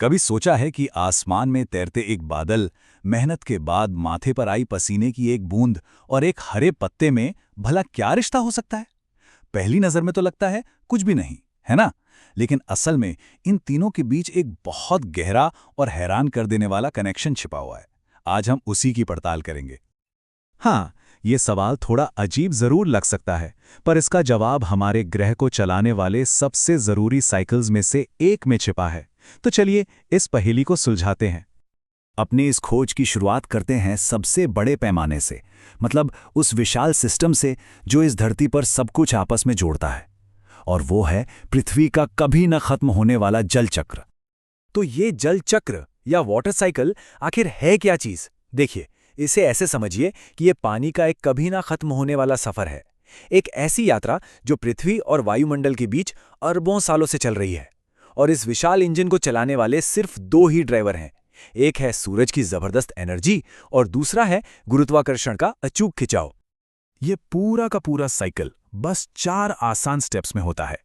कभी सोचा है कि आसमान में तैरते एक बादल, मेहनत के बाद माथे पर आई पसीने की एक बूंद और एक हरे पत्ते में भला क्या रिश्ता हो सकता है? पहली नजर में तो लगता है कुछ भी नहीं, है ना? लेकिन असल में इन तीनों के बीच एक बहुत गहरा और हैरान कर देने वाला कनेक्शन छिपा हुआ है। आज हम उसी की पड़ताल करेंगे। हाँ, ये सवाल थोड़ा अजीब जरूर लग सकता है, पर इसका जवाब हमारे ग्रह को चलाने वाले सबसे जरूरी साइकिल्स में से एक में छिपा है। तो चलिए इस पहेली को सुलझाते हैं। अपनी इस खोज की शुरुआत करते हैं सबसे बड़े पैमाने से, मतलब उस विशाल सिस्टम से जो इस धरती पर सब कुछ आपस में जोड़ता है। और वो है पृथ्वी का कभी न खत्म होने वाला जल चक्र। तो ये जल चक्र या वाटर साइकिल आखिर है क्या चीज? देखिए, इसे ऐसे समझिए कि ये पानी का एक कभी ना खत्म होने वाला सफर है। एक ऐसी यात्रा जो पृथ्वी और वायुमंडल के बीच अरबों सालों से चल रही है। और इस विशाल इंजन को चलाने वाले सिर्फ दो ही ड्राइवर हैं। एक है सूरज की जबरदस्त एनर्जी और दूसरा है गुरुत्वाकर्षण का अचूक खिंचाव। ये पूरा का पूरा साइकिल बस 4 आसान स्टेप्स में होता है।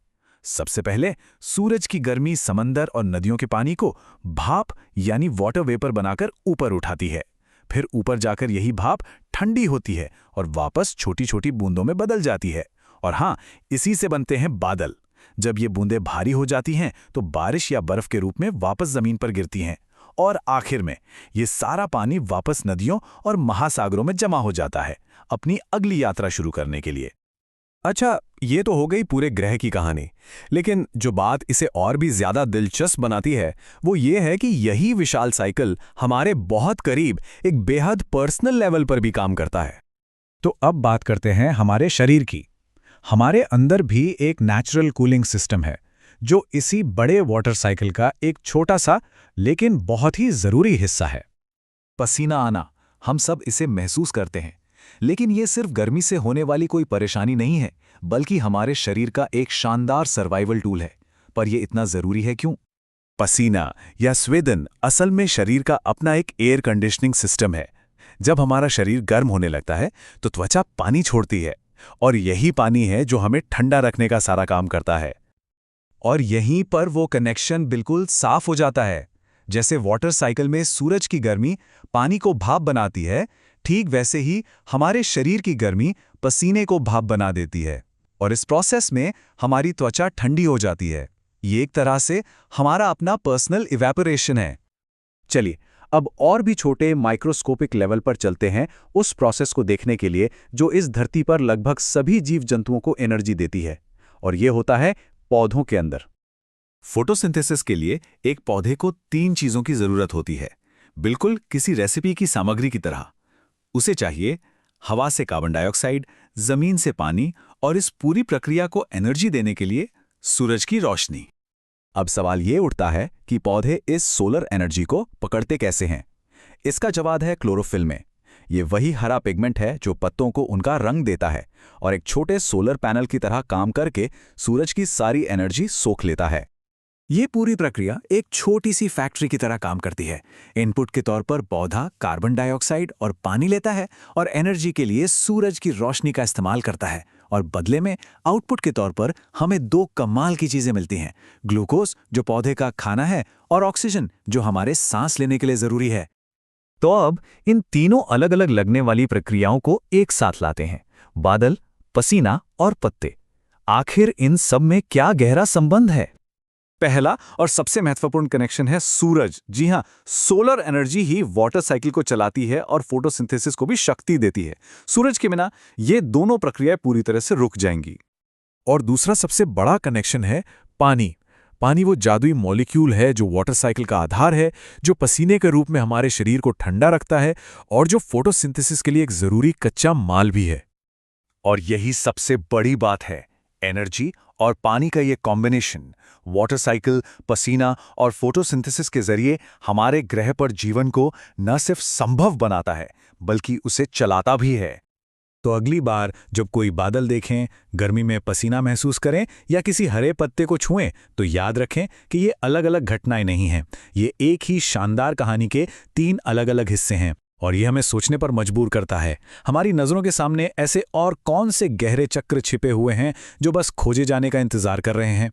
सबसे पहले सूरज की गर्मी समंदर और नदियों के पानी को भाप यानी वाटर वेपर बनाकर ऊपर उठाती है। फिर ऊपर जाकर यही भाप ठंडी होती है और वापस छोटी छोटी बूंदों में बदल जाती है। और हाँ, इसी से बनते हैं बादल। जब ये बूंदें भारी हो जाती हैं तो बारिश या बर्फ के रूप में वापस जमीन पर गिरती हैं। और आखिर में ये सारा पानी वापस नदियों और महासागरों में जमा हो जाता है अपनी अगली यात्रा शुरू करने के लिए। अच्छा, ये तो हो गई पूरे ग्रह की कहानी। लेकिन जो बात इसे और भी ज्यादा दिलचस्प बनाती है वो ये है कि यही विशाल साइकिल हमारे बहुत करीब एक बेहद पर्सनल लेवल पर भी काम करता है। तो अब बात करते हैं हमारे शरीर की। हमारे अंदर भी एक नेचुरल कूलिंग सिस्टम है जो इसी बड़े वाटर साइकिल का एक छोटा सा लेकिन बहुत ही जरूरी हिस्सा है। पसीना आना, हम सब इसे महसूस करते हैं, लेकिन ये सिर्फ गर्मी से होने वाली कोई परेशानी नहीं है, बल्कि हमारे शरीर का एक शानदार सर्वाइवल टूल है। पर यह इतना जरूरी है क्यों? पसीना या स्वेदन असल में शरीर का अपना एक एयर कंडीशनिंग सिस्टम है। जब हमारा शरीर गर्म होने लगता है तो त्वचा पानी छोड़ती है और यही पानी है जो हमें ठंडा रखने का सारा काम करता है। और यहीं पर वो कनेक्शन बिल्कुल साफ हो जाता है। जैसे वाटर साइकिल में सूरज की गर्मी पानी को भाप बनाती है, ठीक वैसे ही हमारे शरीर की गर्मी पसीने को भाप बना देती है और इस प्रोसेस में हमारी त्वचा ठंडी हो जाती है। ये एक तरह से हमारा अपना पर्सनल इवेपोरेशन है। चलिए, अब और भी छोटे माइक्रोस्कोपिक लेवल पर चलते हैं उस प्रोसेस को देखने के लिए जो इस धरती पर लगभग सभी जीव जंतुओं को एनर्जी देती है। और ये होता है पौधों के अंदर। फोटोसिंथेसिस के लिए एक पौधे को 3 चीजों की जरूरत होती है, बिल्कुल किसी रेसिपी की सामग्री की तरह। उसे चाहिए हवा से कार्बन डाइऑक्साइड, जमीन से पानी और इस पूरी प्रक्रिया को एनर्जी देने के लिए सूरज की रोशनी। अब सवाल ये उठता है कि पौधे इस सोलर एनर्जी को पकड़ते कैसे हैं? इसका जवाब है क्लोरोफिल में। ये वही हरा पिगमेंट है जो पत्तों को उनका रंग देता है और एक छोटे सोलर पैनल की तरह काम करके सूरज की सारी एनर्जी सोख लेता है। ये पूरी प्रक्रिया एक छोटी सी फैक्ट्री की तरह काम करती है। इनपुट के तौर पर पौधा कार्बन डाइऑक्साइड और पानी लेता है और एनर्जी के लिए सूरज की रोशनी का इस्तेमाल करता है। और बदले में आउटपुट के तौर पर हमें 2 कमाल की चीजें मिलती हैं, ग्लूकोज जो पौधे का खाना है और ऑक्सीजन जो हमारे सांस लेने के लिए जरूरी है। तो अब इन तीनों अलग अलग लगने वाली प्रक्रियाओं को एक साथ लाते हैं, बादल, पसीना और पत्ते। आखिर इन सब में क्या गहरा संबंध है? पहला और सबसे महत्वपूर्ण कनेक्शन है सूरज। जी हां, सोलर एनर्जी ही वाटर साइकिल को चलाती है और फोटोसिंथेसिस को भी शक्ति देती है। सूरज के बिना ये दोनों प्रक्रियाएं पूरी तरह से रुक जाएंगी। और दूसरा सबसे बड़ा कनेक्शन है पानी। पानी वो जादुई मॉलिक्यूल है जो वाटर साइकिल का आधार है, जो पसीने के रूप में हमारे शरीर को ठंडा रखता है और जो फोटोसिंथेसिस के लिए एक जरूरी कच्चा माल भी है। और यही सबसे बड़ी बात है, एनर्जी और पानी का ये कॉम्बिनेशन वाटर साइकिल, पसीना और फोटोसिंथेसिस के जरिए हमारे ग्रह पर जीवन को न सिर्फ संभव बनाता है बल्कि उसे चलाता भी है। तो अगली बार जब कोई बादल देखें, गर्मी में पसीना महसूस करें या किसी हरे पत्ते को छुएं, तो याद रखें कि ये अलग अलग घटनाएं नहीं हैं। ये एक ही शानदार कहानी के 3 अलग अलग हिस्से हैं और ये हमें सोचने पर मजबूर करता है। हमारी नज़रों के सामने ऐसे और कौन से गहरे चक्र छिपे हुए हैं जो बस खोजे जाने का इंतजार कर रहे हैं।